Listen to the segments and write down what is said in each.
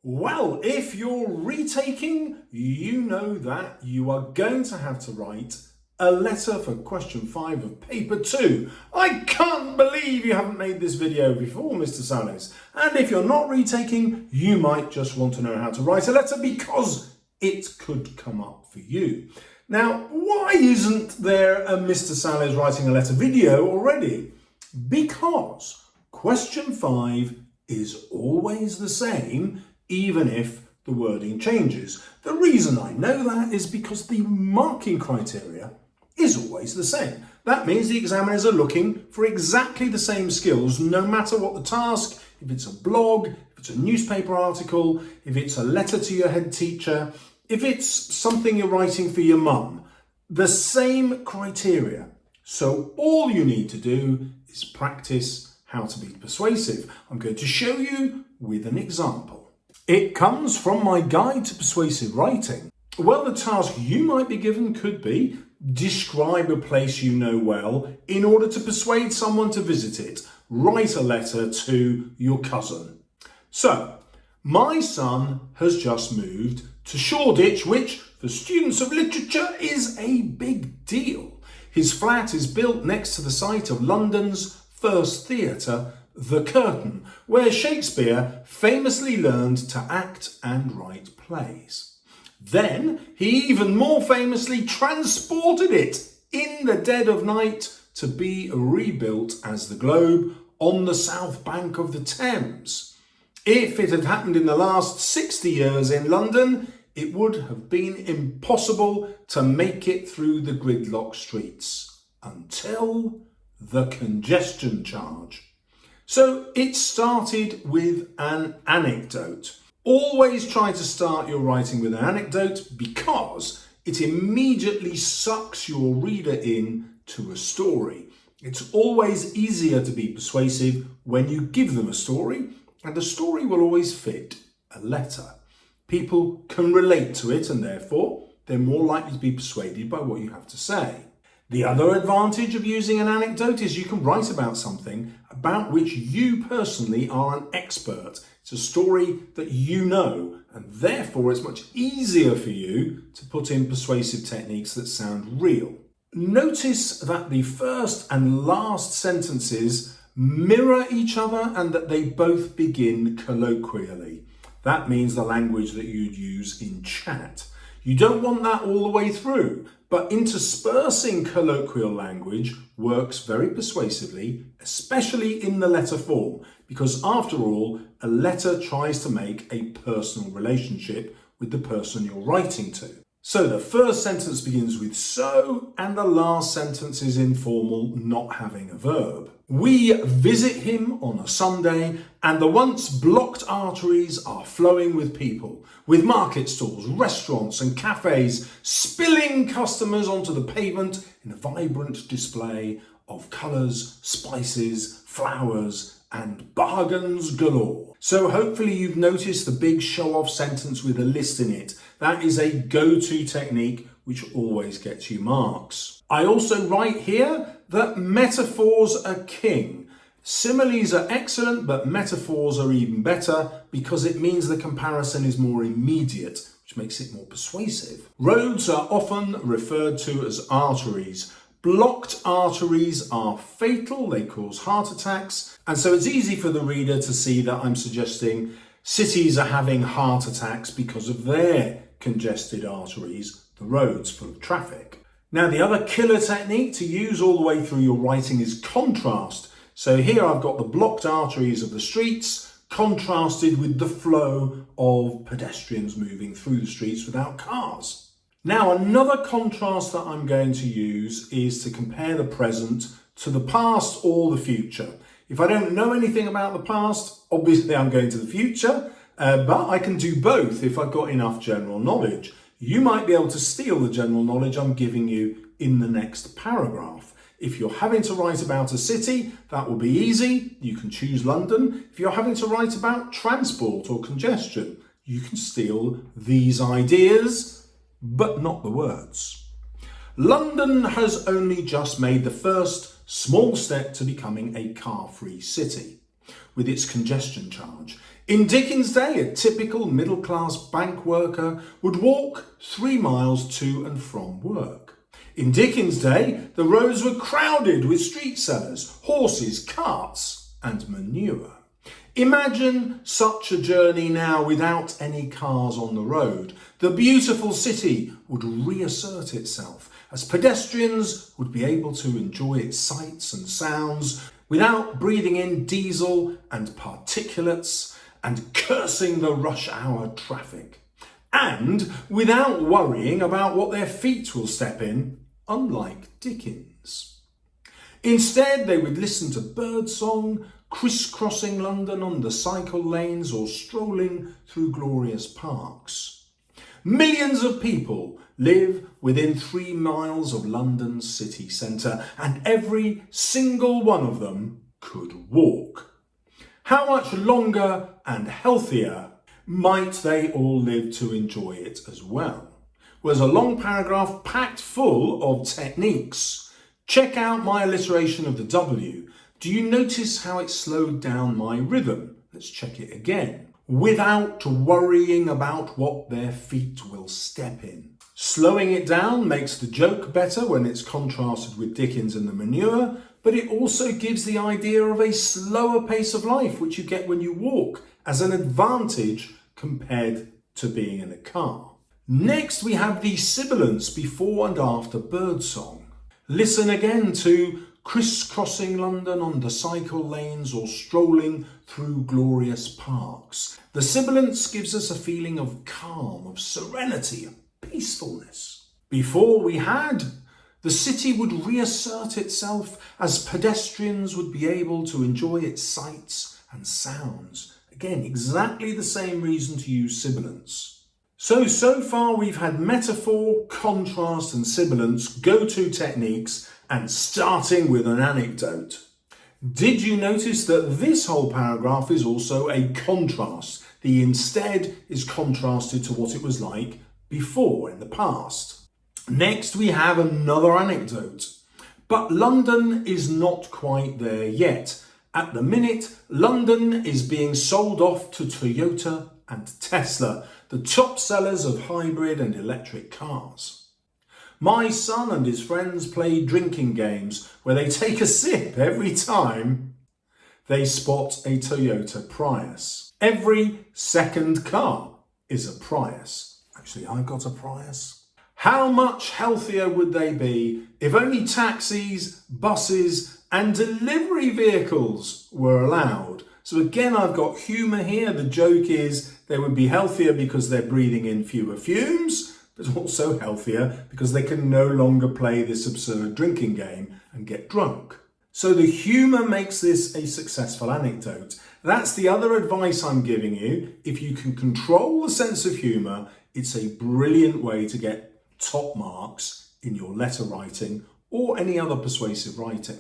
Well, if you're retaking, you know that you are going to have to write a letter for question 5 of paper 2. I can't believe you haven't made this video before, Mr. Salles. And if you're not retaking, you might just want to know how to write a letter because it could come up for you. Now, why isn't there a Mr. Salles writing a letter video already? Because question 5 is always the same, even if the wording changes. The reason I know that is because the marking criteria is always the same. That means the examiners are looking for exactly the same skills, no matter what the task, if it's a blog, if it's a newspaper article, if it's a letter to your head teacher, if it's something you're writing for your mum, the same criteria. So all you need to do is practice how to be persuasive. I'm going to show you with an example. It comes from my guide to persuasive writing. Well, the task you might be given could be describe a place you know well in order to persuade someone to visit it. Write a letter to your cousin. So, my son has just moved to Shoreditch, which for students of literature is a big deal. His flat is built next to the site of London's first theatre, The Curtain, where Shakespeare famously learned to act and write plays. Then he even more famously transported it in the dead of night to be rebuilt as the Globe on the south bank of the Thames. If it had happened in the last 60 years in London, it would have been impossible to make it through the gridlock streets until the congestion charge. So it started with an anecdote. Always try to start your writing with an anecdote because it immediately sucks your reader in to a story. It's always easier to be persuasive when you give them a story, and the story will always fit a letter. People can relate to it and therefore they're more likely to be persuaded by what you have to say. The other advantage of using an anecdote is you can write about something about which you personally are an expert. It's a story that you know, and therefore it's much easier for you to put in persuasive techniques that sound real. Notice that the first and last sentences mirror each other and that they both begin colloquially. That means the language that you'd use in chat. You don't want that all the way through, but interspersing colloquial language works very persuasively, especially in the letter form, because after all, a letter tries to make a personal relationship with the person you're writing to. So the first sentence begins with so, and the last sentence is informal, not having a verb. We visit him on a Sunday, and the once blocked arteries are flowing with people, with market stalls, restaurants and cafes spilling customers onto the pavement in a vibrant display of colours, spices, flowers and bargains galore. So hopefully you've noticed the big show-off sentence with a list in it. That is a go-to technique which always gets you marks. I also write here that metaphors are king. Similes are excellent, but metaphors are even better because it means the comparison is more immediate, which makes it more persuasive. Roads are often referred to as arteries. Blocked arteries are fatal, they cause heart attacks, and so it's easy for the reader to see that I'm suggesting cities are having heart attacks because of their congested arteries, the roads full of traffic. Now, the other killer technique to use all the way through your writing is contrast. So here I've got the blocked arteries of the streets contrasted with the flow of pedestrians moving through the streets without cars. Now, another contrast that I'm going to use is to compare the present to the past or the future. If I don't know anything about the past, obviously I'm going to the future, but I can do both if I've got enough general knowledge. You might be able to steal the general knowledge I'm giving you in the next paragraph. If you're having to write about a city, that will be easy. You can choose London. If you're having to write about transport or congestion, you can steal these ideas, but not the words. London has only just made the first small step to becoming a car-free city. With its congestion charge, In Dickens' day, a typical middle-class bank worker would walk 3 miles to and from work. In Dickens' day, the roads were crowded with street sellers, horses, carts, and manure. Imagine such a journey now without any cars on the road. The beautiful city would reassert itself as pedestrians would be able to enjoy its sights and sounds without breathing in diesel and particulates and cursing the rush hour traffic, and without worrying about what their feet will step in, unlike Dickens. Instead, they would listen to birdsong, crisscrossing London on the cycle lanes or strolling through glorious parks. Millions of people live within 3 miles of London's city centre, and every single one of them could walk. How much longer and healthier might they all live to enjoy it as well? Was a long paragraph packed full of techniques. Check out my alliteration of the W. Do you notice how it slowed down my rhythm? Let's check it again. Without worrying about what their feet will step in. Slowing it down makes the joke better when it's contrasted with Dickens and the manure, but it also gives the idea of a slower pace of life, which you get when you walk, as an advantage compared to being in a car. Next, we have the sibilants before and after birdsong. Listen again to crisscrossing London on the cycle lanes or strolling through glorious parks. The sibilants gives us a feeling of calm, of serenity, of peacefulness. Before we had, the city would reassert itself as pedestrians would be able to enjoy its sights and sounds. Again, exactly the same reason to use sibilants. So far we've had metaphor, contrast and sibilants, go-to techniques, and starting with an anecdote. Did you notice that this whole paragraph is also a contrast? The instead is contrasted to what it was like before in the past. Next we have another anecdote. But London is not quite there yet. At the minute, London is being sold off to Toyota and Tesla, the top sellers of hybrid and electric cars. My son and his friends play drinking games where they take a sip every time they spot a Toyota Prius. Every second car is a Prius. Actually, I've got a Prius. How much healthier would they be if only taxis, buses and delivery vehicles were allowed? So again, I've got humour here. The joke is they would be healthier because they're breathing in fewer fumes, but also healthier because they can no longer play this absurd drinking game and get drunk. So the humour makes this a successful anecdote. That's the other advice I'm giving you. If you can control the sense of humour, it's a brilliant way to get top marks in your letter writing or any other persuasive writing.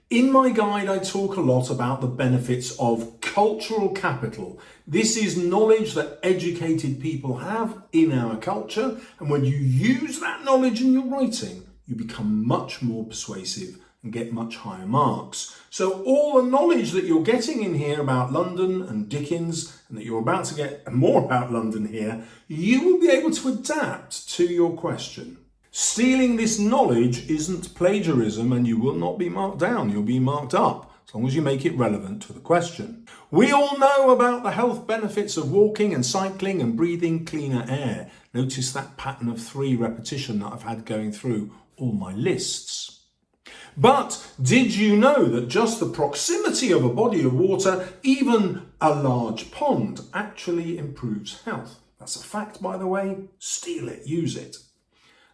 In my guide, I talk a lot about the benefits of cultural capital. This is knowledge that educated people have in our culture, and when you use that knowledge in your writing, you become much more persuasive and get much higher marks. So all the knowledge that you're getting in here about London and Dickens, and that you're about to get more about London here, you will be able to adapt to your question. Stealing this knowledge isn't plagiarism, and you will not be marked down, you'll be marked up, as long as you make it relevant to the question. We all know about the health benefits of walking and cycling and breathing cleaner air. Notice that pattern of 3 repetition that I've had going through all my lists. But did you know that just the proximity of a body of water, even a large pond, actually improves health? That's a fact, by the way. Steal it, use it.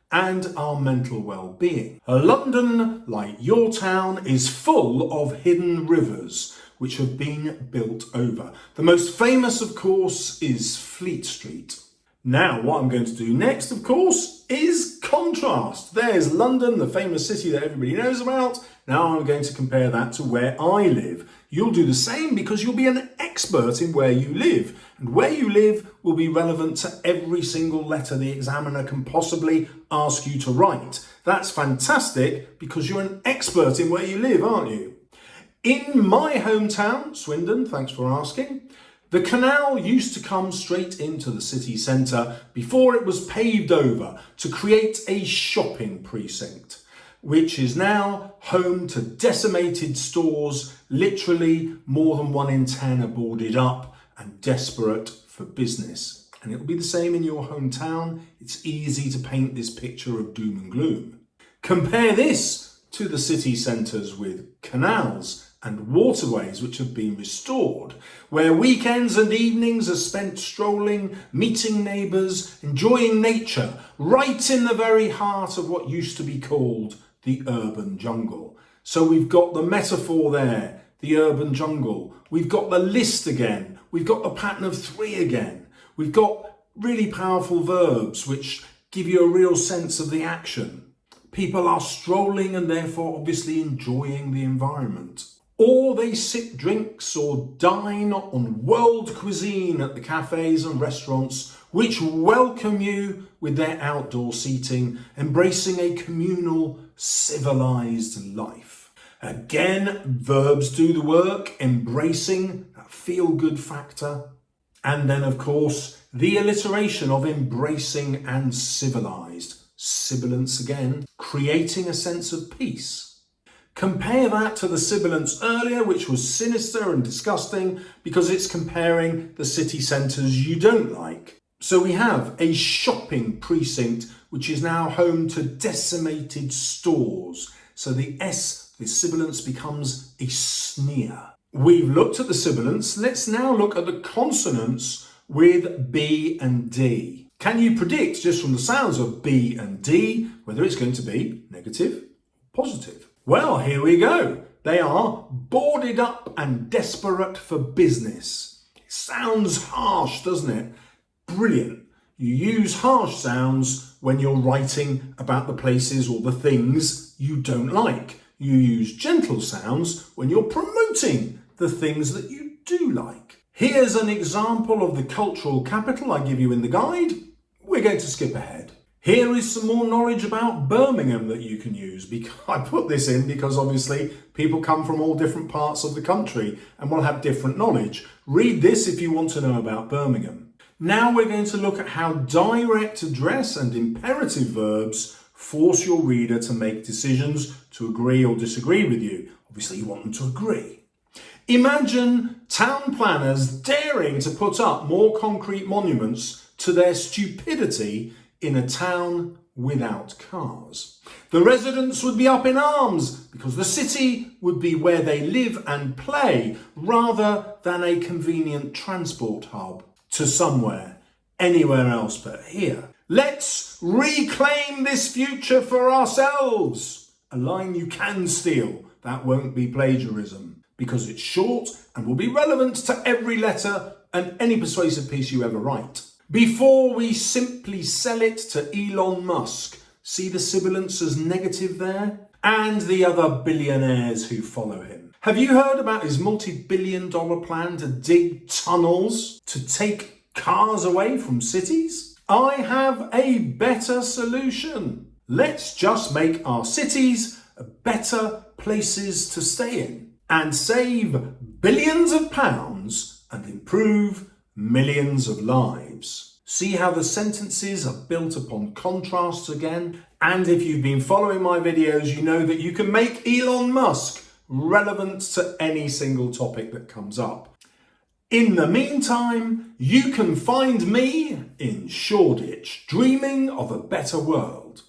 And our mental well-being. London, like your town, is full of hidden rivers which have been built over. The most famous, of course, is Fleet Street. Now, what I'm going to do next, of course, is contrast. There's London, the famous city that everybody knows about. Now I'm going to compare that to where I live. You'll do the same because you'll be an expert in where you live. And where you live will be relevant to every single letter the examiner can possibly ask you to write. That's fantastic because you're an expert in where you live, aren't you? In my hometown, Swindon, thanks for asking, The canal used to come straight into the city centre before it was paved over to create a shopping precinct, which is now home to decimated stores. Literally more than 1 in 10 are boarded up and desperate for business. And it will be the same in your hometown. It's easy to paint this picture of doom and gloom. Compare this to the city centres with canals and waterways which have been restored, where weekends and evenings are spent strolling, meeting neighbours, enjoying nature, right in the very heart of what used to be called the urban jungle. So we've got the metaphor there, the urban jungle. We've got the list again. We've got the pattern of 3 again. We've got really powerful verbs which give you a real sense of the action. People are strolling and therefore obviously enjoying the environment. Or they sip drinks or dine on world cuisine at the cafes and restaurants which welcome you with their outdoor seating, embracing a communal, civilised life. Again, verbs do the work, embracing that feel-good factor. And then, of course, the alliteration of embracing and civilised. Sibilance again, creating a sense of peace. Compare that to the sibilance earlier, which was sinister and disgusting because it's comparing the city centres you don't like. So we have a shopping precinct, which is now home to decimated stores. So the sibilance becomes a sneer. We've looked at the sibilance. Let's now look at the consonants with B and D. Can you predict just from the sounds of B and D whether it's going to be negative or positive? Well, here we go. They are boarded up and desperate for business. It sounds harsh, doesn't it? Brilliant. You use harsh sounds when you're writing about the places or the things you don't like. You use gentle sounds when you're promoting the things that you do like. Here's an example of the cultural capital I give you in the guide. We're going to skip ahead. Here is some more knowledge about Birmingham that you can use. I put this in because obviously people come from all different parts of the country and will have different knowledge. Read this if you want to know about Birmingham. Now we're going to look at how direct address and imperative verbs force your reader to make decisions to agree or disagree with you. Obviously you want them to agree. Imagine town planners daring to put up more concrete monuments to their stupidity in a town without cars. The residents would be up in arms because the city would be where they live and play rather than a convenient transport hub to somewhere, anywhere else but here. Let's reclaim this future for ourselves. A line you can steal. That won't be plagiarism because it's short and will be relevant to every letter and any persuasive piece you ever write. Before we simply sell it to Elon Musk, see the sibilance as negative there? And the other billionaires who follow him. Have you heard about his multi-billion-dollar plan to dig tunnels to take cars away from cities? I have a better solution. Let's just make our cities better places to stay in and save billions of pounds and improve millions of lives. See how the sentences are built upon contrasts again? And if you've been following my videos, you know that you can make Elon Musk relevant to any single topic that comes up. In the meantime, you can find me in Shoreditch, dreaming of a better world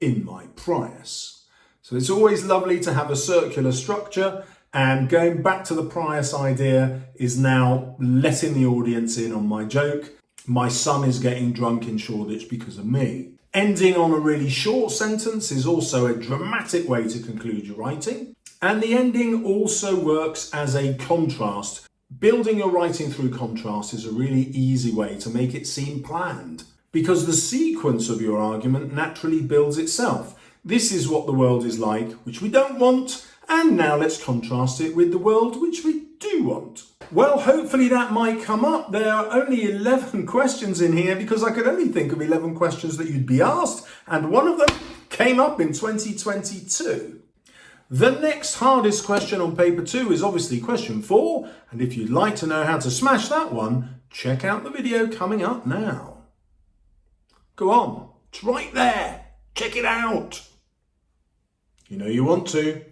in my Prius. So it's always lovely to have a circular structure. And going back to the Prius idea is now letting the audience in on my joke. My son is getting drunk in Shoreditch because of me. Ending on a really short sentence is also a dramatic way to conclude your writing. And the ending also works as a contrast. Building your writing through contrast is a really easy way to make it seem planned because the sequence of your argument naturally builds itself. This is what the world is like, which we don't want. And now let's contrast it with the world which we do want. Well, hopefully that might come up. There are only 11 questions in here because I could only think of 11 questions that you'd be asked. And one of them came up in 2022. The next hardest question on paper 2 is obviously question 4, and if you'd like to know how to smash that one, check out the video coming up now. Go on, it's right there. Check it out. You know you want to.